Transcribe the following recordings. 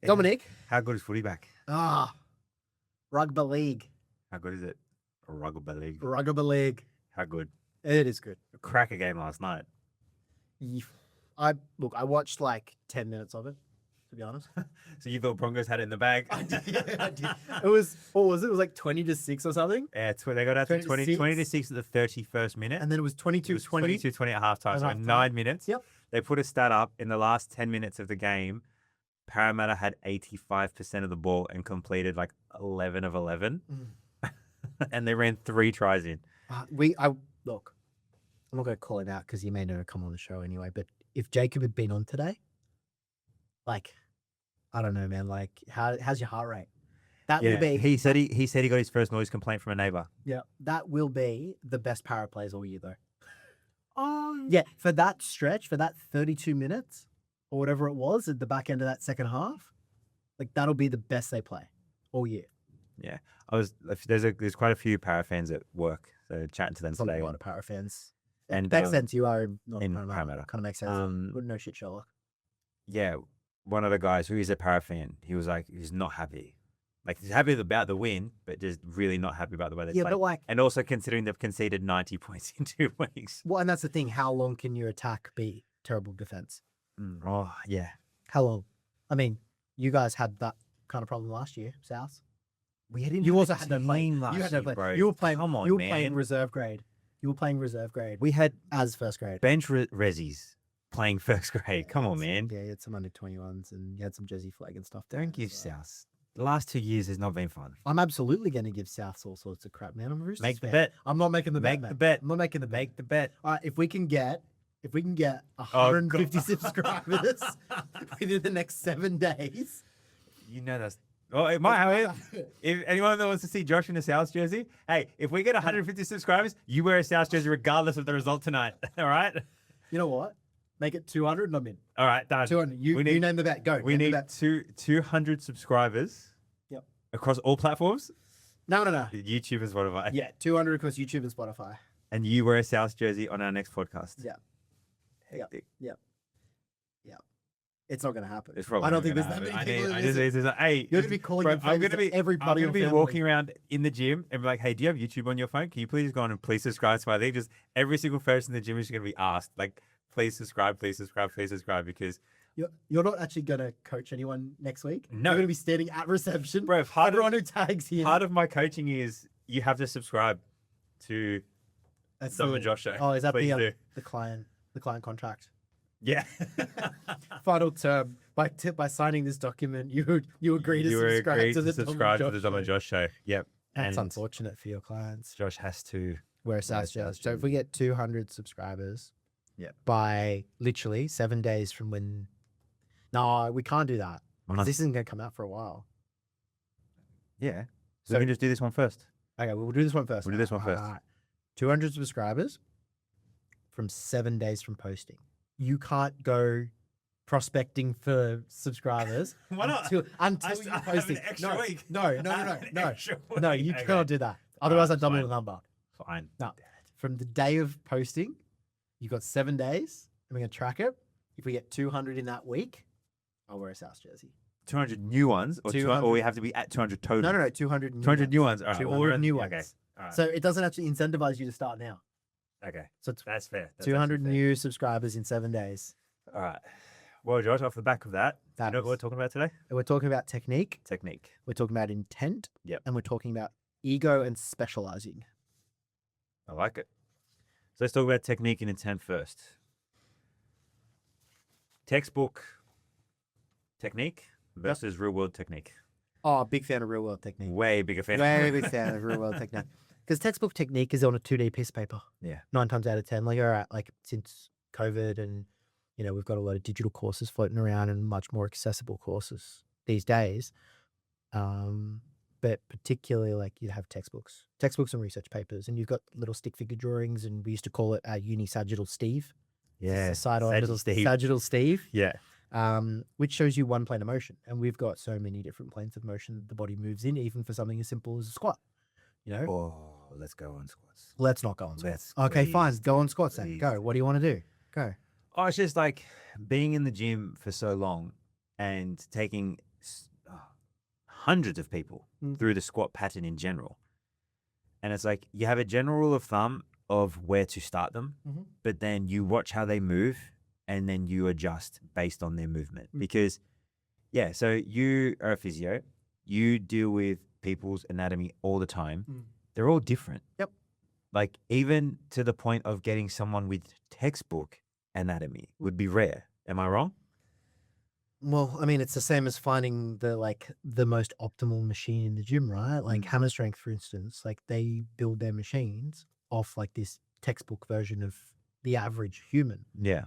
Dominic. How good is footy back? Ah, rugby league. How good is it? Rugby league. Rugby league. How good? It is good. Cracker game last night. I watched like 10 minutes of it, to be honest. So you thought Broncos had it in the bag? I did. It was, what was it? It was like 20-6 or something. Yeah, they got out to 20 26. to 6 at the 31st minute. And then it was 22-20. 22-20 at halftime. At So halftime. in 9 minutes. Yep. They put a stat up in the last 10 minutes of the game. Parramatta had 85% of the ball and completed like 11 of 11. And they ran 3 tries in. Look, I'm not going to call it out because he may never come on the show anyway, but if Jacob had been on today, like, I don't know, man, like, how's your heart rate? That will be. He said he got his first noise complaint from a neighbor. Yeah, that will be the best para plays all year, though. Yeah, for that stretch, for that 32 minutes or whatever it was at the back end of that second half, like, that'll be the best they play all year. Yeah, there's quite a few para fans at work, so chatting to them There's today. a lot of para fans. And, And makes sense. You are not in Parramatta. Parramatta. Kind of makes sense. Wouldn't know shit, Sherlock. Yeah, one of the guys who is a para fan, he was like, he's not happy. Like, he's happy about the win, but just really not happy about the way they Yeah, played. but like, And also considering they've conceded 90 points in 2 weeks. well, and that's the thing. How long can your attack be terrible defense? Oh, yeah. How long? I mean, you guys had that kind of problem last year, South. We didn't You have also a had no play. team last You had no year, play. bro. You were playing. Come on, you were man. playing reserve grade. You were playing reserve grade. We had as first grade. bench resis playing first grade. Come on, man. Yeah, you had some under 21s and you had some Jersey flag and stuff. Don't give South. The last 2 years has not been fun. I'm absolutely going to give South all sorts of crap, man. I'm a Roosters Make the fan. bet. I'm not making the bet. Make the man. bet. I'm not making the bet. Make the bet. All right, if we can get 150 subscribers within the next 7 days. You know that's. Oh, it might happen. If anyone that wants to see Josh in a South jersey, hey, if we get 150 subscribers, you wear a South jersey regardless of the result tonight. All right? You know what? Make it 200 and I'm in. All right, done. 200. You name the bet. Go. We Name need the bet. 200 subscribers. Yep. Across all platforms. No. YouTube and Spotify. Yeah, 200 across YouTube and Spotify. And you wear a South jersey on our next podcast. Yeah. Hectic. Yeah. It's not going to happen. It's probably I don't not think there's gonna that happen. many people. I just, hey, You're going to be calling bro, in favors to everybody. I'm going to be on walking family. around in the gym and be like, hey, do you have YouTube on your phone? Can you please just go on and please subscribe to my thing? Just every single person in the gym is going to be asked, like, please subscribe, because You're not actually going to coach anyone next week? No. You're going to be standing at reception. bro, Everyone who tags in. part of my coaching is you have to subscribe to That's Dom the- and Josh show. Oh, is that Please do. the client contract? Yeah. Final term. By signing this document, you agree to subscribe to the Dom and Josh show. Yep. That's And unfortunate for your clients. Josh has to. Wear a South jersey. So if we get 200 subscribers, Yep. by literally 7 days from when, no, we can't do that. Why not? This isn't going to come out for a while. Yeah. So So- we can just do this one first. Okay, we'll do this one first. We'll do this one first. Alright. 200 subscribers from 7 days from posting. You can't go prospecting for subscribers Why not? until I you have post an it. extra week. No, I have an extra no, week. you Okay. cannot do that. Otherwise, I double fine. the number. Fine. No, from the day of posting, you got 7 days, and we're gonna track it. If we get 200 in that week, I'll wear a South jersey. 200 new ones, or 200. or we have to be at 200 total. No, 200 new 200 ones. new ones. All right. 200 new ones. Okay. All right. So it doesn't actually incentivize you to start now. Okay. So it's That's fair. That's 200 actually fair. new subscribers in 7 days. All right. Well, Josh, off the back of that, you That know what we're was- talking about today? And we're talking about technique. Technique. We're talking about intent. Yep. And we're talking about ego and specializing. I like it. So let's talk about technique and intent first. Textbook technique versus real world technique. Oh, big fan of real world technique. Way bigger fan. Very big fan of real world technique. Because textbook technique is on a 2D piece of paper. Yeah. 9 times out of 10. Like, all right, like since COVID and, you know, we've got a lot of digital courses floating around and much more accessible courses these days. But particularly like you have textbooks and research papers, and you've got little stick figure drawings, and we used to call it uni sagittal Steve. Yeah. Side on Sagittal little Steve. sagittal Steve. Yeah. Which shows you one plane of motion. And we've got so many different planes of motion that the body moves in, even for something as simple as a squat. You know? Oh, let's go on squats. Let's not go on squats. Let's Okay, fine. please, Go on squats then. please. Go. What do you want to do? Go. Oh, it's just like being in the gym for so long and taking hundreds of people Mm. through the squat pattern in general. And it's like you have a general rule of thumb of where to start them, Mhm. but then you watch how they move and then you adjust based on their movement. Mm. Because, yeah, so you are a physio, you deal with people's anatomy all the time. Mm. They're all different. Yep. Like, even to the point of getting someone with textbook anatomy would be rare. Am I wrong? Well, I mean, it's the same as finding the most optimal machine in the gym, right? Like Hammer Strength, for instance, like they build their machines off like this textbook version of the average human. Yeah.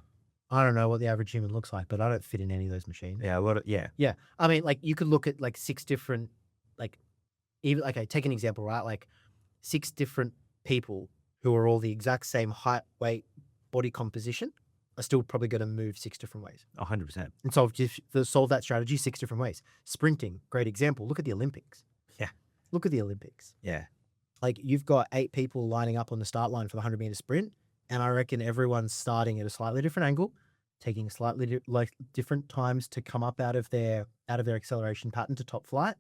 I don't know what the average human looks like, but I don't fit in any of those machines. Yeah. Yeah. Yeah. I mean, like you could look at like 6 different, like even, okay, take an example, right? Like 6 different people who are all the exact same height, weight, body composition are still probably going to move 6 different ways. 100%. And solve that strategy 6 different ways. Sprinting, great example. Look at the Olympics. Yeah. Look at the Olympics. Yeah. Like you've got 8 people lining up on the start line for the 100-meter sprint, and I reckon everyone's starting at a slightly different angle, taking slightly different times to come up out of their acceleration pattern to top flight,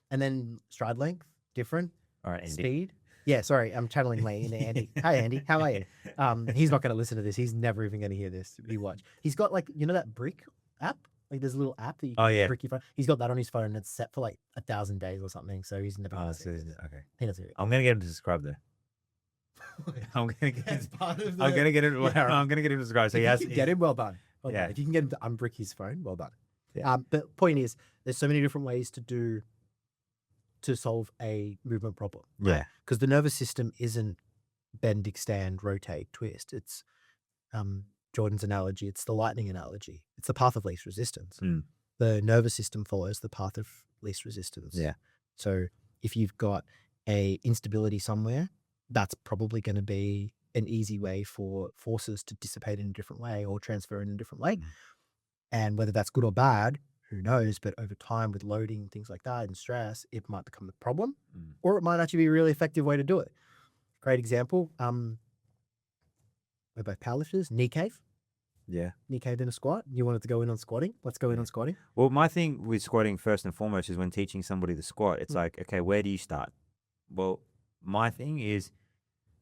and then stride length different, All right, Andy. speed. Yeah, sorry, I'm channeling Andy. Hi, Andy. How are you? He's not going to listen to this. He's never even going to hear this. You watch. He's got like, you know that Brick app? Like there's a little app that you can brick your phone. He's got that on his phone and it's set for like 1,000 days or something. So he's never going to see it. Okay. He doesn't hear it. I'm going to get him to subscribe though. I'm going to get That's part of I'm going to get him. I'm going to get him to subscribe. So if he has you can get him, well done. Well Yeah. done. If you can get him to unbrick his phone, well done. Yeah. But point is, there's so many different ways to solve a movement problem. Yeah. Because the nervous system isn't bend, extend, rotate, twist. It's Jordan's analogy. It's the lightning analogy. It's the path of least resistance. Mm. The nervous system follows the path of least resistance. Yeah. So if you've got a instability somewhere, that's probably going to be an easy way for forces to dissipate in a different way or transfer in a different way. Mm. And whether that's good or bad, who knows? But over time with loading, things like that and stress, it might become a problem or it might actually be a really effective way to do it. Great example. We're both powerlifters. Knee cave. Yeah. Knee caved in a squat. You wanted to go in on squatting. Let's go in on squatting. Well, my thing with squatting first and foremost is when teaching somebody the squat, it's like, okay, where do you start? Well, my thing is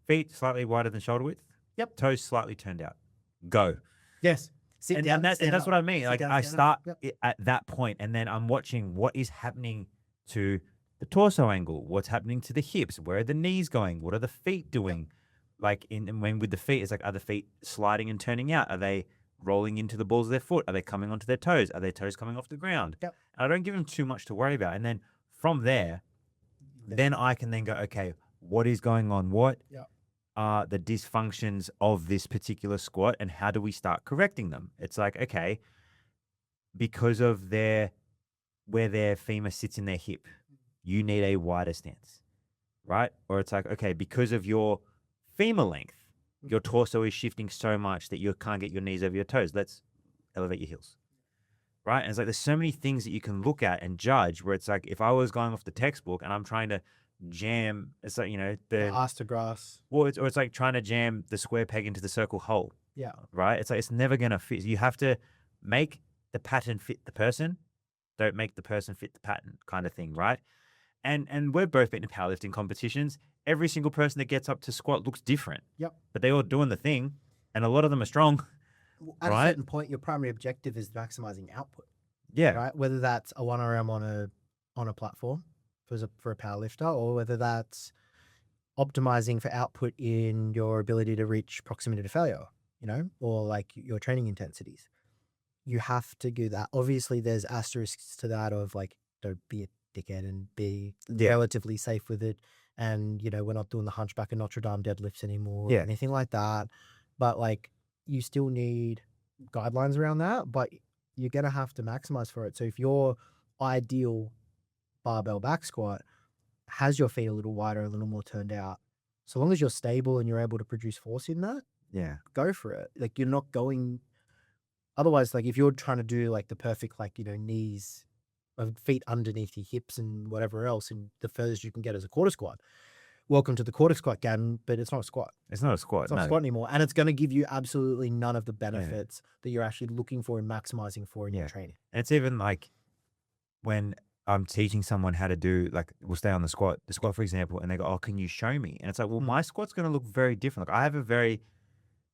feet slightly wider than shoulder width. Yep. Toes slightly turned out. Go. Yes. Sit And, down, and that's stand what up. I mean. Sit Like down, I stand up. start at that point and then I'm watching what is happening to the torso angle, what's happening to the hips, where are the knees going, what are the feet doing? Like when with the feet, it's like, are the feet sliding and turning out? Are they rolling into the balls of their foot? Are they coming onto their toes? Are their toes coming off the ground? Yep. And I don't give them too much to worry about. And then from there, then I can then go, okay, what is going on? What Yep. are the dysfunctions of this particular squat and how do we start correcting them? It's like, okay, because of where their femur sits in their hip, you need a wider stance, right? Or it's like, okay, because of your femur length, your torso is shifting so much that you can't get your knees over your toes. Let's elevate your heels, right? And it's like there's so many things that you can look at and judge where it's like if I was going off the textbook and I'm trying to jam, it's like, you know, Ass to grass. or it's like trying to jam the square peg into the circle hole, Yeah. right? It's like it's never going to fit. You have to make the pattern fit the person. Don't make the person fit the pattern kind of thing, right? And we've both been in powerlifting competitions. Every single person that gets up to squat looks different. Yep. But they all doing the thing, and a lot of them are strong. At Right. a certain point, your primary objective is maximizing output, Yeah. right? Whether that's a 1RM on a platform for a power lifter, or whether that's optimizing for output in your ability to reach proximity to failure, you know, or like your training intensities. You have to do that. Obviously, there's asterisks to that of like, don't be a dickhead and be Yeah. relatively safe with it. And, you know, we're not doing the Hunchback of Notre Dame deadlifts anymore, Yeah. or anything like that. But like, you still need guidelines around that, but you're going to have to maximize for it. So if your ideal barbell back squat has your feet a little wider, a little more turned out, so long as you're stable and you're able to produce force in that, Yeah. go for it. Like you're not going, otherwise, like if you're trying to do like the perfect, like, you know, knees of feet underneath your hips and whatever else, and the furthest you can get is a quarter squat. Welcome to the quarter squat game, but it's not a squat. It's not a squat. It's not no. a squat anymore. And it's going to give you absolutely none of the benefits that you're actually looking for and maximizing for in your Yeah. training. And it's even like when I'm teaching someone how to do, like, we'll stay on the squat, for example, and they go, "Oh, can you show me?" And it's like, well, Mm. my squat's going to look very different. Like, I have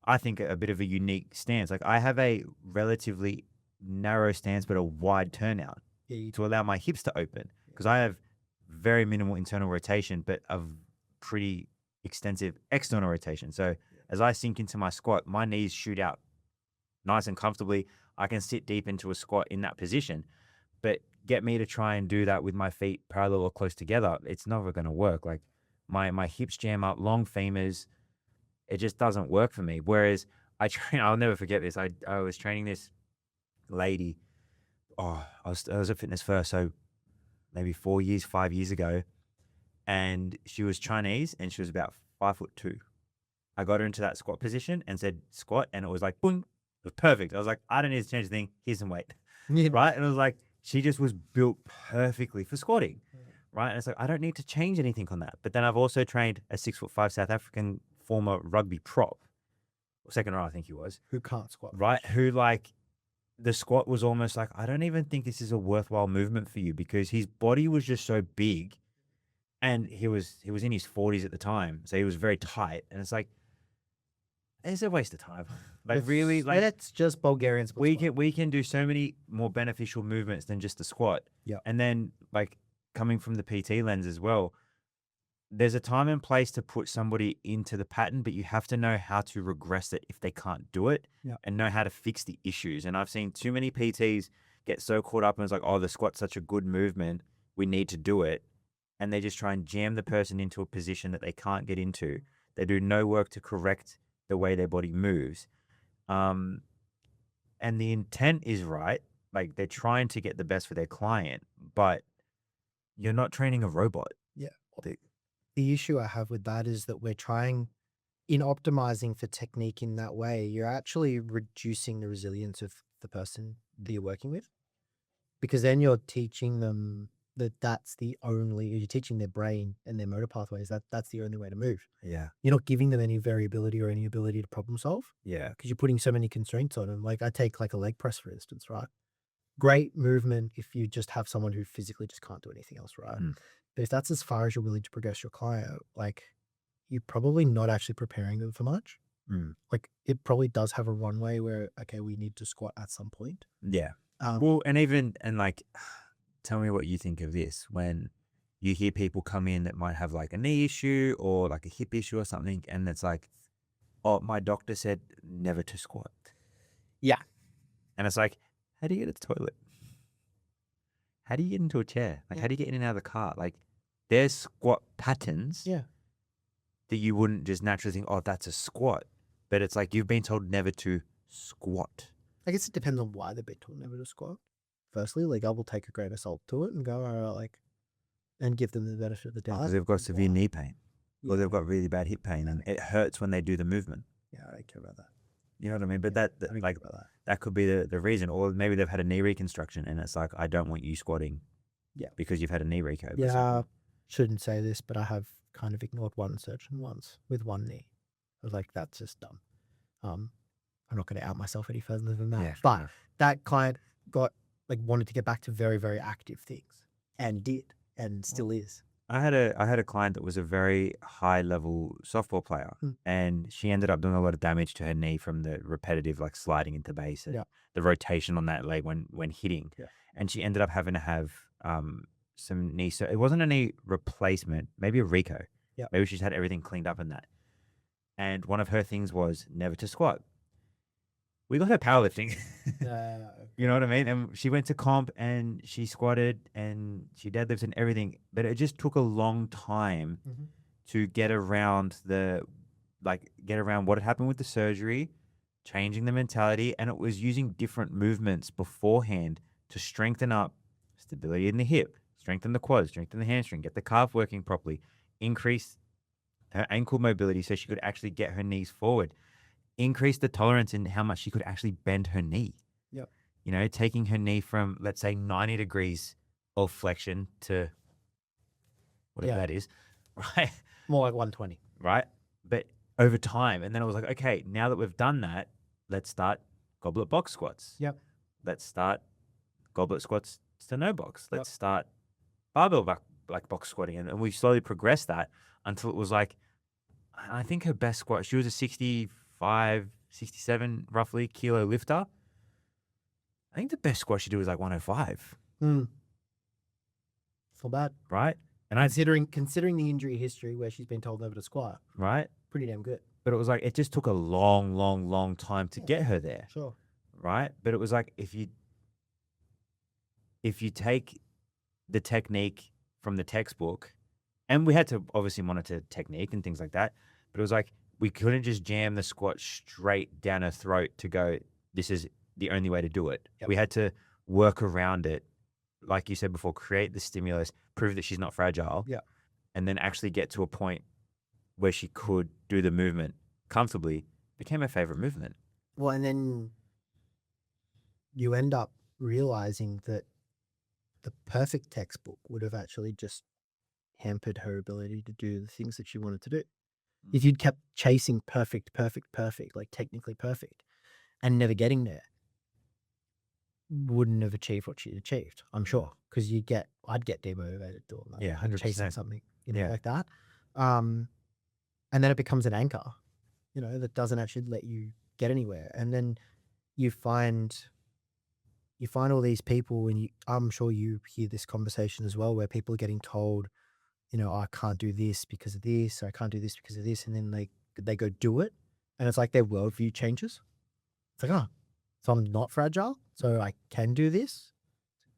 I think, a bit of a unique stance. Like, I have a relatively narrow stance, but a wide turnout Yeah, you- to allow my hips to open because I have very minimal internal rotation, but a pretty extensive external rotation. So as I sink into my squat, my knees shoot out nice and comfortably. I can sit deep into a squat in that position, but get me to try and do that with my feet parallel or close together, it's never going to work. Like, my hips jam up, long femurs. It just doesn't work for me. Whereas I'll never forget this. I was training this lady. Oh, I was at Fitness First, so maybe 5 years ago, and she was Chinese and she was about 5'2". I got her into that squat position and said squat, and it was like boom, it was perfect. I was like, I don't need to change a thing. Here's some weight, Yeah. right? And it was like she just was built perfectly for squatting, right? And it's like I don't need to change anything on that. But then I've also trained a 6'5" South African former rugby prop, or second row, I think he was, Who can't squat? right? Who, like, the squat was almost like, I don't even think this is a worthwhile movement for you, because his body was just so big, and he was in his 40s at the time, so he was very tight, and it's like, it's a waste of time. Like, really, like, It's just Bulgarian split squat. we can do so many more beneficial movements than just the squat. Yeah. And then, like, coming from the PT lens as well, there's a time and place to put somebody into the pattern, but you have to know how to regress it if they can't do it, Yeah. and know how to fix the issues. And I've seen too many PTs get so caught up and it's like, oh, the squat's such a good movement, we need to do it. And they just try and jam the person into a position that they can't get into. They do no work to correct the way their body moves. And the intent is right. Like, they're trying to get the best for their client, but you're not training a robot. Yeah. The issue I have with that is that we're trying, in optimizing for technique in that way, you're actually reducing the resilience of the person that you're working with, because then you're teaching them you're teaching their brain and their motor pathways that's the only way to move. Yeah. You're not giving them any variability or any ability to problem solve, Yeah. because you're putting so many constraints on them. Like, I take like a leg press, for instance, right? Great movement if you just have someone who physically just can't do anything else, right? Mm. But if that's as far as you're willing to progress your client, like, you're probably not actually preparing them for much. Mm. Like, it probably does have a runway where, okay, we need to squat at some point. Yeah. Well, and like, tell me what you think of this when you hear people come in that might have like a knee issue or like a hip issue or something, and it's like, oh, my doctor said never to squat. Yeah. And it's like, how do you get to the toilet? How do you get into a chair? Like, Yeah. how do you get in and out of the car? Like, there's squat patterns Yeah. that you wouldn't just naturally think, oh, that's a squat. But it's like, you've been told never to squat. I guess it depends on why they've been told never to squat. Firstly, like, I will take a grain of salt to it and go, all right, like, and give them the benefit of the doubt. Because they've got severe Why? knee pain, or Yeah. they've got really bad hip pain, and it hurts when they do the movement. Yeah, I don't care about that. You know what I mean? But I that don't like, care about that. that could be the reason. Or maybe they've had a knee reconstruction, and it's like, I don't want you squatting. Yeah. Because you've had a knee reco. Yeah, shouldn't say this, but I have kind of ignored one surgeon once with one knee. I was like, that's just dumb. I'm not going to out myself any further than that. Yeah, fair but enough. that client wanted to get back to very, very active things, and did, and still is. I had a client that was a very high level softball player, and she ended up doing a lot of damage to her knee from the repetitive, like, sliding into base and Yeah. the rotation on that leg when hitting. Yeah. And she ended up having to have some knee. So it wasn't a knee replacement, maybe a Rico. Yeah. Maybe she's had everything cleaned up in that. And one of her things was never to squat. We got her powerlifting. You know what I mean? And she went to comp and she squatted and she deadlifts and everything, but it just took a long time Mhm. to get around what had happened with the surgery, changing the mentality, and it was using different movements beforehand to strengthen up stability in the hip, strengthen the quads, strengthen the hamstring, get the calf working properly, increase her ankle mobility so she could actually get her knees forward, increase the tolerance in how much she could actually bend her knee. Yep. You know, taking her knee from, let's say, 90 degrees of flexion to whatever Yeah. that is, right? More like 120. Right? But over time, and then I was like, okay, now that we've done that, let's start goblet box squats. Yep. Let's start goblet squats to no box. Let's start barbell box squatting. And we slowly progressed that until it was like, I think her best squat, she was a 65, 67 roughly kilo lifter. I think the best squat she did was like 105, It's not bad. right? And Considering the injury history where she's been told never to squat, right? pretty damn good. But it was like, it just took a long, long, long time to get her there, Sure. right? But it was like, if you take the technique from the textbook, and we had to obviously monitor technique and things like that, but it was like, we couldn't just jam the squat straight down her throat to go, this is the only way to do it. Yep. We had to work around it. Like you said before, create the stimulus, prove that she's not fragile. Yeah. And then actually get to a point where she could do the movement comfortably. Became her favorite movement. Well, and then you end up realizing that the perfect textbook would have actually just hampered her ability to do the things that she wanted to do. If you'd kept chasing perfect, like technically perfect, and never getting there, wouldn't have achieved what she'd achieved, I'm sure. Because I'd get demotivated doing that. Yeah, 100%. Chasing something, Yeah. like that. And then it becomes an anchor, that doesn't actually let you get anywhere. And then you find all these people, and I'm sure you hear this conversation as well, where people are getting told, I can't do this because of this, or I can't do this because of this, and then they go do it, and it's like their worldview changes. It's like, oh, so I'm not fragile, so I can do this.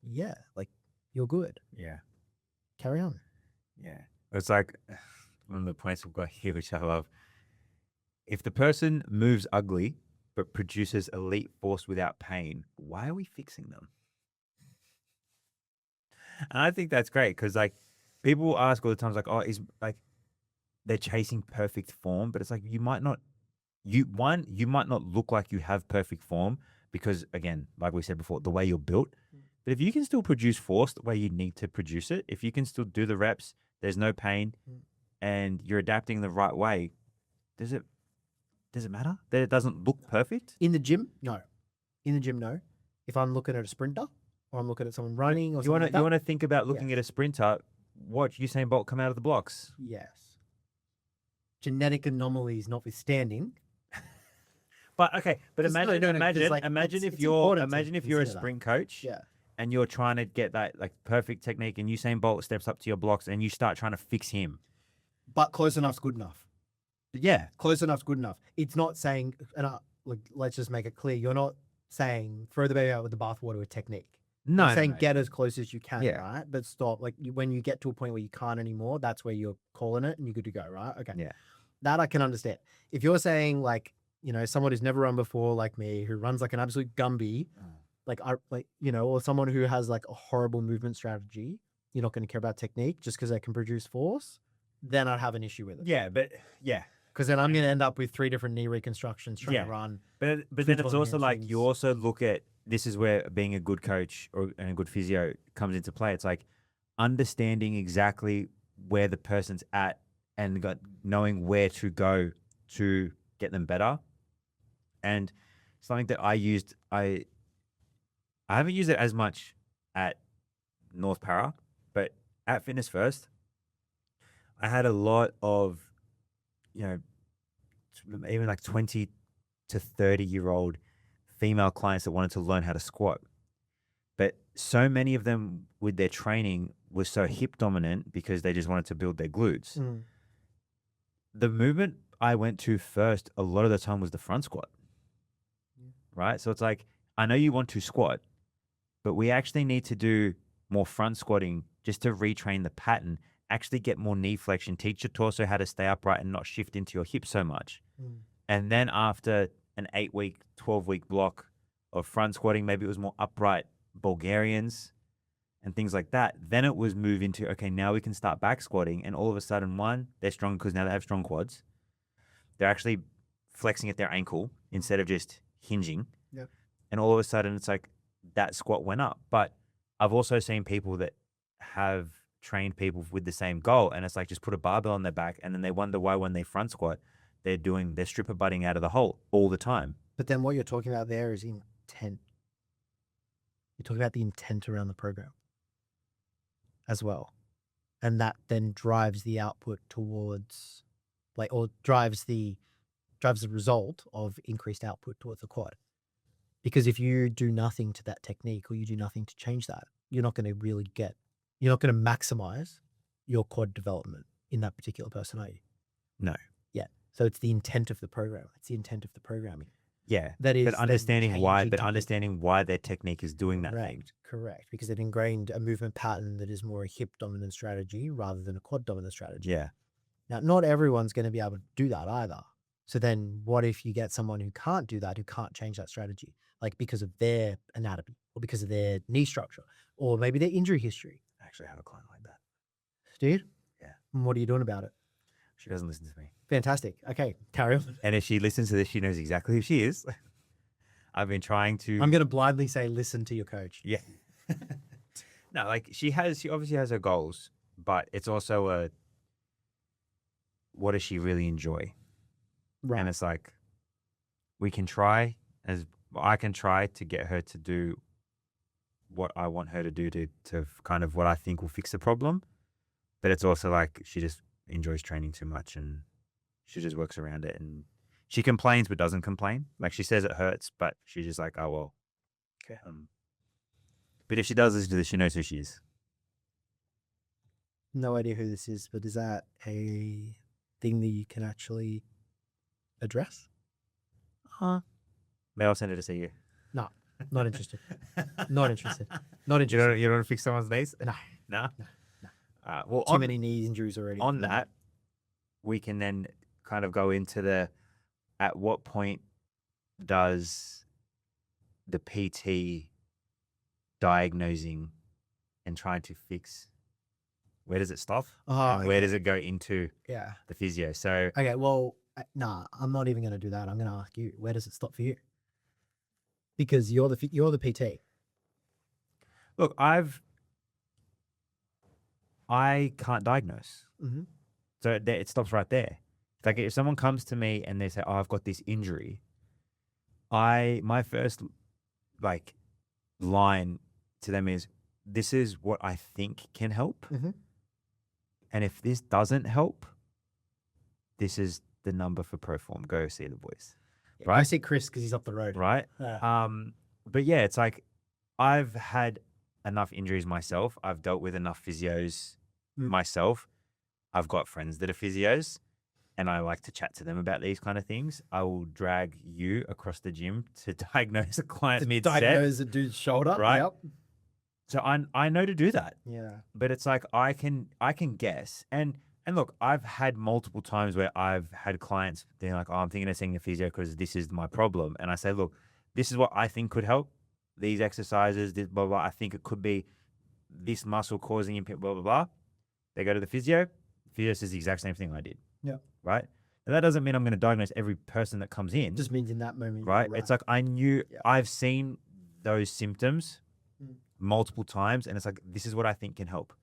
Yeah, like, you're good. Yeah. Carry on. Yeah. It's like one of the points we've got here, which I love. If the person moves ugly but produces elite force without pain, why are we fixing them? And I think that's great because, like, people ask all the time, like, oh, is like they're chasing perfect form, but it's like you might not look like you have perfect form because, again, like we said before, the way you're built. But if you can still produce force the way you need to produce it, if you can still do the reps, there's no pain, and you're adapting the right way, does it matter that it doesn't look perfect? In the gym, no. If I'm looking at a sprinter, or I'm looking at someone running, or You want something like that, to think about looking at a sprinter. Watch Usain Bolt come out of the blocks. yes. Genetic anomalies notwithstanding. But okay, but Just imagine, no, 'cause, imagine, like, imagine it's if you're important to imagine if you're a consider that. sprint coach, Yeah. and you're trying to get that like perfect technique, and Usain Bolt steps up to your blocks, and you start trying to fix him. But close enough's good enough. Yeah, Close enough's good enough. It's not saying, let's just make it clear, you're not saying throw the baby out with the bathwater with technique. no, You're saying no. get as close as you can, Yeah. right? But stop. Like, when you get to a point where you can't anymore, that's where you're calling it and you're good to go, right? Okay. Yeah. That I can understand. If you're saying, like, someone who's never run before, like me, who runs like an absolute Gumby, or someone who has like a horrible movement strategy, you're not going to care about technique just because they can produce force, then I'd have an issue with it. Yeah, but yeah, Because then I'm going to end up with 3 different knee reconstructions trying Yeah. to run. but then it's Football also like you hamstrings. also look at this is where being a good coach and a good physio comes into play. It's like understanding exactly where the person's at and knowing where to go to get them better. And something that I used, I haven't used it as much at North Para, but at Fitness First, I had a lot of, even like 20 to 30-year-old female clients that wanted to learn how to squat. But so many of them with their training were so hip dominant because they just wanted to build their glutes. The movement I went to first a lot of the time was the front squat. Right? So it's like, I know you want to squat, but we actually need to do more front squatting just to retrain the pattern, actually get more knee flexion, teach your torso how to stay upright and not shift into your hips so much. And then after an 8-week, 12-week block of front squatting, maybe it was more upright Bulgarians and things like that. Then it was move into, okay, now we can start back squatting. And all of a sudden, one, they're strong because now they have strong quads. They're actually flexing at their ankle instead of just hinging. Yep. And all of a sudden, it's like that squat went up. But I've also seen people that have trained people with the same goal. And it's like, just put a barbell on their back. And then they wonder why when they front squat, they're stripper butting out of the hole all the time. But then what you're talking about there is intent. You're talking about the intent around the program as well. And that then drives the output towards or drives the result of increased output towards the quad. Because if you do nothing to that technique or you do nothing to change that, you're not going to maximize your quad development in that particular person, are you? No. Yeah. So it's the intent of the program. It's the intent of the programming. Yeah. That is But understanding why, changing technique. understanding why their technique is doing that thing. Correct. Because it ingrained a movement pattern that is more a hip dominant strategy rather than a quad dominant strategy. Yeah. Now, not everyone's going to be able to do that either. So then what if you get someone who can't do that, who can't change that strategy, like because of their anatomy or because of their knee structure or maybe their injury history? I actually have a client like that. Dude? Yeah. And what are you doing about it? She doesn't listen to me. Fantastic. Okay, carry on. And if she listens to this, she knows exactly who she is. I've been trying to. I'm going to blindly say, listen to your coach. Yeah. No, like she obviously has her goals, but it's also what does she really enjoy? Right. And it's like, I can try to get her to do what I want her to do to kind of what I think will fix the problem. But it's also like, she just enjoys training too much and she just works around it. And she complains, but doesn't complain. Like she says it hurts, but she's just like, oh, well. Okay. But if she does listen to this, she knows who she is. No idea who this is, but is that a thing that you can actually address? May I send her to see you? No, not interested. Not interested. Not interested. You don't want to fix someone's knees? No. No? No. Well, Too many knee injuries already. on that, we can then kind of go into at what point does the PT diagnosing and trying to fix, where does it stop? Oh, And where does it go into yeah. the physio? So Okay, well, nah, I'm not even going to do that. I'm going to ask you, where does it stop for you? Because you're the PT. look, I can't diagnose. Mm-hmm. So it stops right there. It's like if someone comes to me and they say, "Oh, I've got this injury," my first like line to them is, "This is what I think can help, Mm-hmm. and if this doesn't help, this is the number for Proform. Go see the boys." I Right? see Chris because he's up the road. Right? But yeah, it's like I've had enough injuries myself. I've dealt with enough physios myself. I've got friends that are physios and I like to chat to them about these kind of things. I will drag you across the gym to diagnose a client mid-set. Diagnose a dude's shoulder. Right. Yep. So I know to do that. Yeah. But it's like I can guess. And look, I've had multiple times where I've had clients, they're like, "Oh, I'm thinking of seeing a physio because this is my problem." And I say, "Look, this is what I think could help. These exercises, this blah, blah, I think it could be this muscle causing impact, blah, blah, blah." They go to the physio. The physio says the exact same thing I did. Yeah. Right? And that doesn't mean I'm going to diagnose every person that comes in. Just means in that moment. Right? It's like I knew, Yeah. I've seen those symptoms Mm. multiple times, and it's like, this is what I think can help.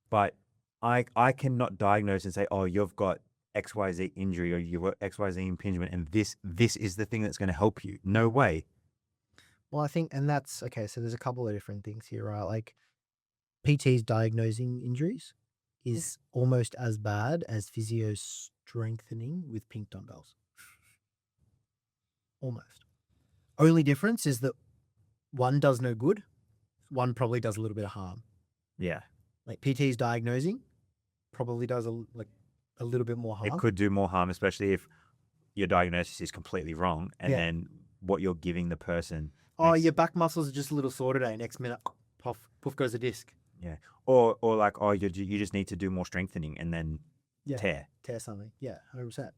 But I cannot diagnose and say, "Oh, you've got XYZ injury or you've got XYZ impingement, and this is the thing that's going to help you." No way. Well, I think, and that's okay. So there's a couple of different things here, right? Like PTs diagnosing injuries is almost as bad as physio strengthening with pink dumbbells. Almost. Only difference is that one does no good, one probably does a little bit of harm. Yeah. Like PTs diagnosing probably does a little bit more harm. It could do more harm, especially if your diagnosis is completely wrong and Yeah. then what you're giving the person. Oh, makes- your back muscles are just a little sore today. Next minute, poof goes a disc. Or like, "Oh, you just need to do more strengthening," and then Yeah. tear. Something. Yeah, 100%.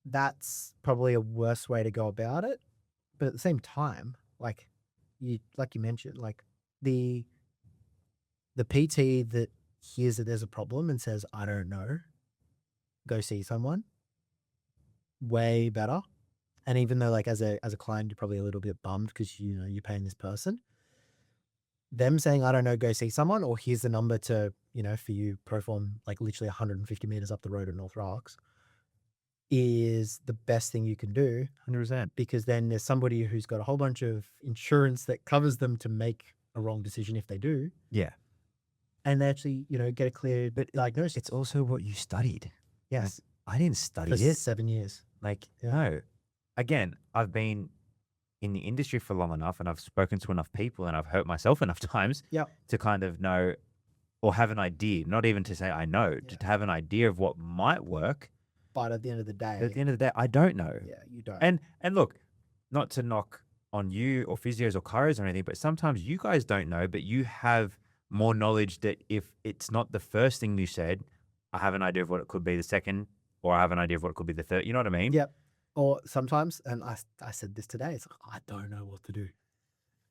That's probably a worse way to go about it. But at the same time, like you mentioned, like the PT that hears that there's a problem and says, "I don't know," go see someone. Way better. And even though, like, as a client, you're probably a little bit bummed because you're paying this person. Them saying, "I don't know," go see someone, or here's the number to, for you, Proform, like literally 150 meters up the road at North Rocks. is the best thing you can do, 100%. because then there's somebody who's got a whole bunch of insurance that covers them to make a wrong decision if they do, Yeah. and they actually, get a clear diagnosis. It's also what you studied. Yes, I didn't study for this. 7 years. Like, Yeah. no. Again, I've been in the industry for long enough and I've spoken to enough people and I've hurt myself enough times Yep. to kind of know or have an idea, not even to say I know, Yeah. to have an idea of what might work. But at the end of the But at day, the end of the day, I don't know. yeah, you don't. And look, not to knock on you or physios or chiros or anything, but sometimes you guys don't know, but you have more knowledge that if it's not the first thing you said, I have an idea of what it could be the second, or I have an idea of what it could be the third. You know what I mean? Yep. Or sometimes, and I said this today, it's like, I don't know what to do.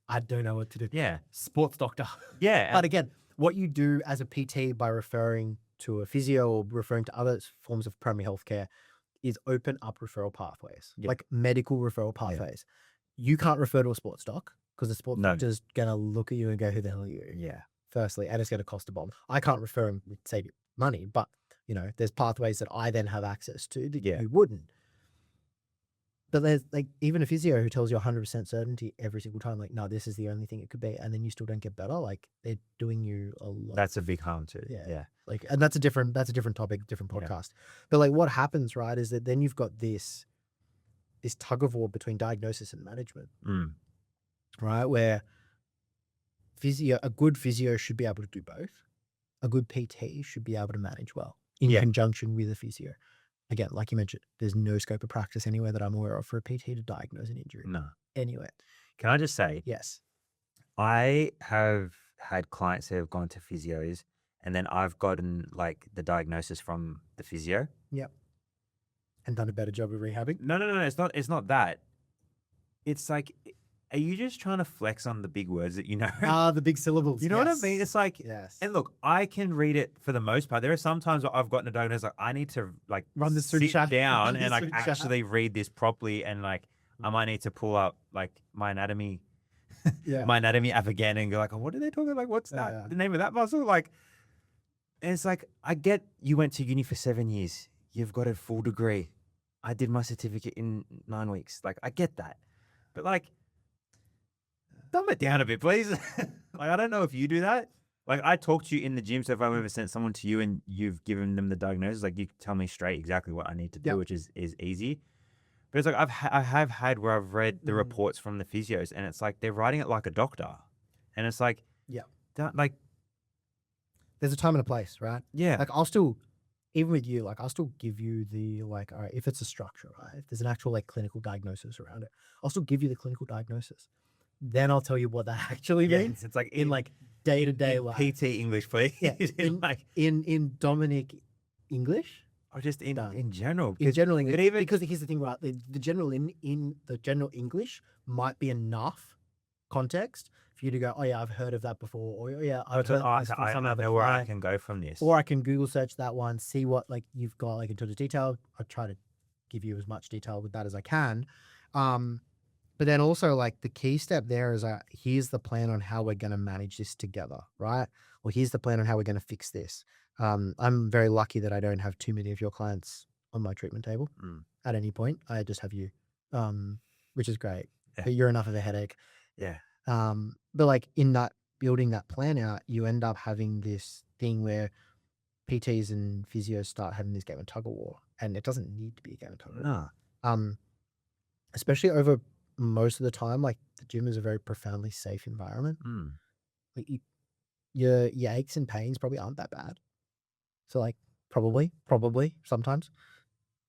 I don't know what to do. Yeah. Sports doctor. Yeah. But again, what you do as a PT by referring to a physio or referring to other forms of primary healthcare is open up referral pathways, Yeah. like medical referral pathways. You can't refer to a sports doc because the sports No. doctor's going to look at you and go, who the hell are you? Yeah. Firstly, and it's going to cost a bomb. I can't refer him, save you money, but there's pathways that I then have access to that Yeah. you wouldn't. But there's even a physio who tells you 100% certainty every single time, like, no, this is the only thing it could be, and then you still don't get better. Like, they're doing you a lot. That's a big harm too. Yeah. Yeah. And that's a different topic, different Yeah. podcast. But what happens, right, is that then you've got this tug of war between diagnosis and management, Mm. right? Where a good physio should be able to do both. A good PT should be able to manage well in Yeah. conjunction with a physio. Again, like you mentioned, there's no scope of practice anywhere that I'm aware of for a PT to diagnose an injury. No. Anywhere. Can I just say, Yes. I have had clients that have gone to physios and then I've gotten like the diagnosis from the physio. And done a better job of rehabbing. No. It's not that. It's like, are you just trying to flex on the big words that you know? The big syllables. You know what I mean? It's like, Yes. and look, I can read it for the most part. There are some times where I've gotten a diagnosis like I need to like Run this through the sit chat. down Run and this like through the chat. actually read this properly, and like I might need to pull up like my anatomy Yeah. my anatomy app again and go like, oh, what are they talking? Like, what's that? Yeah. The name of that muscle? Like, and it's like, I get you went to uni for 7 years. You've got a full degree. I did my certificate in 9 weeks. Like, I get that. But like, dumb it down a bit, please. Like, I don't know if you do that. Like, I talk to you in the gym. So if I've ever sent someone to you and you've given them the diagnosis, like, you tell me straight exactly what I need to do, Yep. which is easy. But it's like, I have had where I've read the reports from the physios and it's like, they're writing it like a doctor. And it's like, Yeah. like, There's a time and a place, right? yeah. Like, I'll still, even with you, like, I'll still give you the, like, all right, if it's a structure, right? If there's an actual, like, clinical diagnosis around it, I'll still give you the clinical diagnosis. Then I'll tell you what that actually Yeah, means it's like in, like, day-to-day in life. PT English, please. Yeah, in like, in Dominic English, or just in Done. general. in general English, but even- because here's the thing, right? The general in the general English might be enough context for you to go, oh yeah, I've heard of that before, or oh, yeah, I've heard this from I some know other where I client. can go from this. Or I can Google search that one, see what like you've got like in terms of detail. I try to give you as much detail with that as I can. But then also like the key step there is here's the plan on how we're going to manage this together, right? Or here's the plan on how we're going to fix this. I'm very lucky that I don't have too many of your clients on my treatment table at any point. I just have you, which is great. Yeah. But you're enough of a headache. Yeah. But like in that building that plan out, you end up having this thing where PTs and physios start having this game of tug of war, and it doesn't need to be a game of tug of war. No. Especially over most of the time, like the gym is a very profoundly safe environment. Mm. Like your aches and pains probably aren't that bad. So like probably sometimes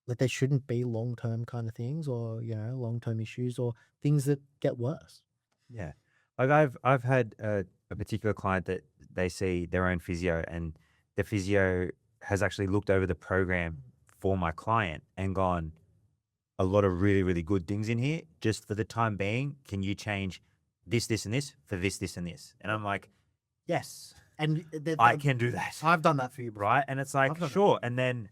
like they shouldn't be long-term kind of things, or long-term issues or things that get worse. Yeah. Like I've had a particular client that they see their own physio, and the physio has actually looked over the program for my client and gone, a lot of really, really good things in here. Just for the time being, can you change this, this, and this for this, this, and this? And I'm like, yes, And I can do that. I've done that for you, bro. Right? And it's like, I've done that. sure. And then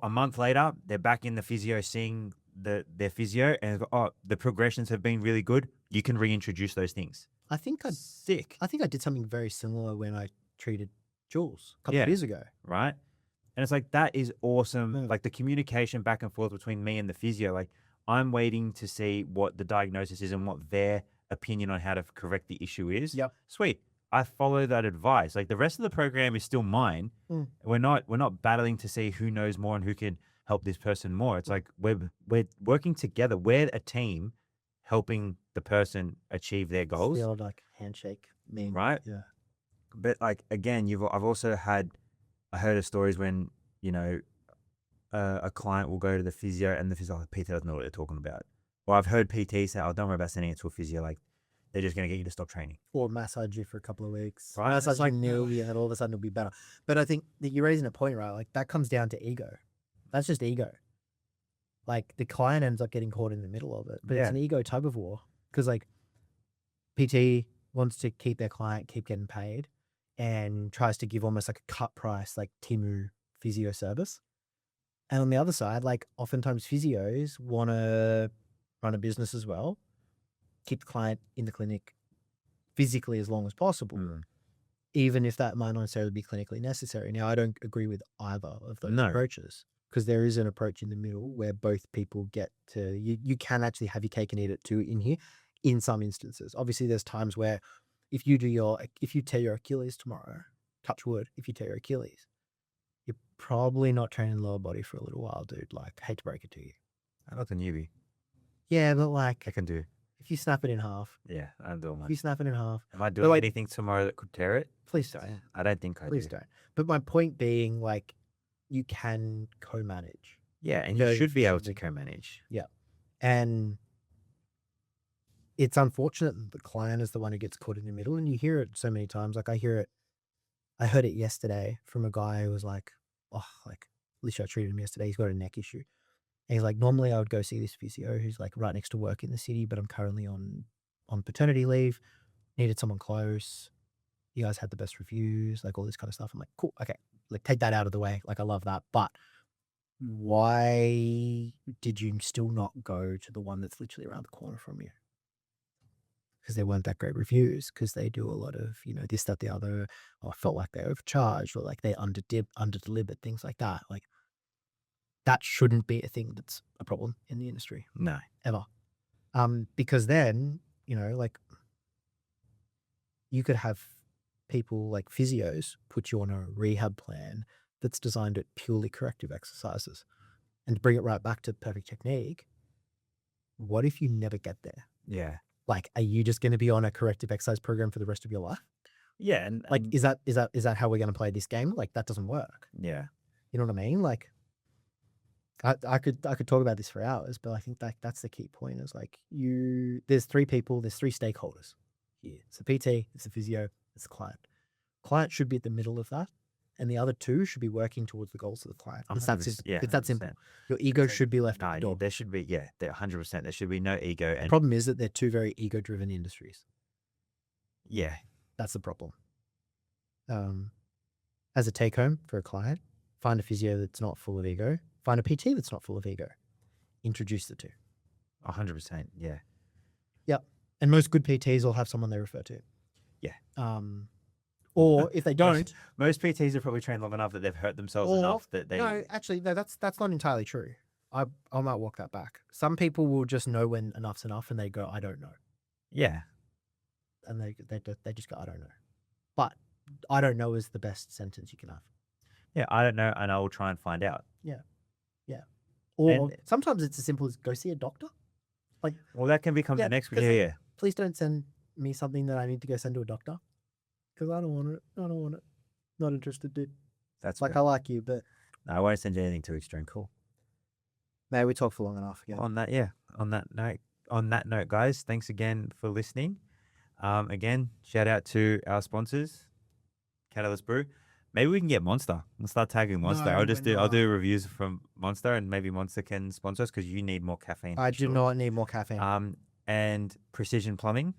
a month later, they're back in the physio seeing their physio and go, oh, the progressions have been really good. You can reintroduce those things. I think I did something very similar when I treated Jules a couple Yeah. of years ago. Right? And it's like, that is awesome. Mm. Like the communication back and forth between me and the physio, like I'm waiting to see what the diagnosis is and what their opinion on how to correct the issue is. Yep. Sweet. I follow that advice. Like the rest of the program is still mine. Mm. We're not battling to see who knows more and who can help this person more. It's like we're working together. We're a team helping the person achieve their It's goals. the old like handshake meme. Right. Yeah. But like again, I've also I heard of stories when, you know, a client will go to the physio and the physio, oh, PT doesn't know what they're talking about. Or I've heard PT say, oh, don't worry about sending it to a physio. Like they're just going to get you to stop training. Or massage you for a couple of weeks. Right, it's Massage like, you newly, and then all of a sudden it'll be better. But I think that you're raising a point, right? Like that comes down to ego. That's just ego. Like the client ends up getting caught in the middle of it. But it's Yeah. an ego tug of war. Because like PT wants to keep their client, keep getting paid, and tries to give almost like a cut price, like Timu physio service. And on the other side, like oftentimes physios want to run a business as well, keep the client in the clinic physically as long as possible, Mm. even if that might not necessarily be clinically necessary. Now, I don't agree with either of those No. approaches, because there is an approach in the middle where both people get to, you can actually have your cake and eat it too in here in some instances. Obviously, there's times where if you tear your Achilles tomorrow, touch wood, if you tear your Achilles, you're probably not training lower body for a little while, dude. Like, hate to break it to you. I'm not a newbie. Yeah, but like, I can do. if you snap it in half, Yeah, I'm doing if much. you snap it in half, Am I doing like- anything tomorrow that could tear it? please don't. I don't think I Please do. don't. But my point being, like, you can co-manage. Yeah, and Very you should be able to efficiently. co-manage. And it's unfortunate that the client is the one who gets caught in the middle. And you hear it so many times. Like I heard it yesterday from a guy who was like, oh, like, literally I treated him yesterday. He's got a neck issue. And he's like, normally I would go see this physio who's like right next to work in the city, but I'm currently on paternity leave. Needed someone close. You guys had the best reviews, like all this kind of stuff. I'm like, cool, okay, like take that out of the way. Like I love that. But why did you still not go to the one that's literally around the corner from you? Because there weren't that great reviews, because they do a lot of, you know, this, that, the other, or I felt like they overcharged, or like they under-delivered, things like that. Like that shouldn't be a thing that's a problem in the industry No. ever. Because then, you know, like you could have people like physios put you on a rehab plan that's designed at purely corrective exercises. And to bring it right back to perfect technique, what if you never get there? Yeah. Like, are you just going to be on a corrective exercise program for the rest of your life? Yeah, and Like, is that how we're going to play this game? Like, that doesn't work. yeah. You know what I mean? Like, I could talk about this for hours, but I think that's the key point. Is like there's three people, there's three stakeholders here. It's the PT, it's the physio, it's the client. Client should be at the middle of that, and the other two should be working towards the goals of the client. It's that 100%, simple. yeah, It's that simple. 100%. Your ego So, should be left at No, the door. there should be, yeah, there 100%. There should be no ego. The And problem is that they're two very ego-driven industries. yeah, That's the problem. As a take-home for a client, find a physio that's not full of ego. Find a PT that's not full of ego. Introduce the two. 100%. Yeah. And most good PTs will have someone they refer to. Yeah. Or if they don't, Most PTs are probably trained long enough that they've hurt themselves Or- enough that they. no, actually, no, that's not entirely true. I might walk that back. Some people will just know when enough's enough, and they go, I don't know, Yeah. and they just go, I don't know. But I don't know is the best sentence you can have. Yeah. I don't know. And I will try and find out. Or And- sometimes it's as simple as go see a doctor. Well, that can become Yeah, the next. 'cause- Yeah. Yeah. Please don't send me something that I need to go send to a doctor, because I don't want it. I don't want it. Not interested, dude. That's Like, fair. I like you, but No, I won't send you anything too extreme. Cool. man, we talked for long enough again. On that note, guys, thanks again for listening. Again, shout out to our sponsors, Catalyst Brew. Maybe we can get Monster. We'll start tagging Monster. No, I'll do reviews from Monster, and maybe Monster can sponsor us because you need more caffeine. I for do sure. not need more caffeine. And Precision Plumbing.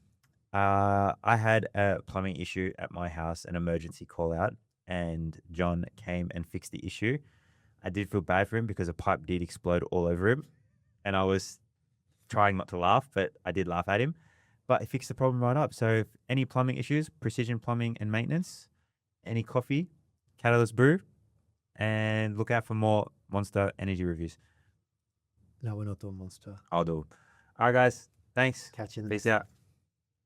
I had a plumbing issue at my house, an emergency call out, and John came and fixed the issue. I did feel bad for him because a pipe did explode all over him, and I was trying not to laugh, but I did laugh at him. But he fixed the problem right up. So if any plumbing issues, Precision Plumbing and Maintenance, any coffee, Catalyst Brew, and look out for more Monster Energy reviews. No, we're not doing Monster. I'll do. All right, guys. Thanks. Catch you in the Peace next out.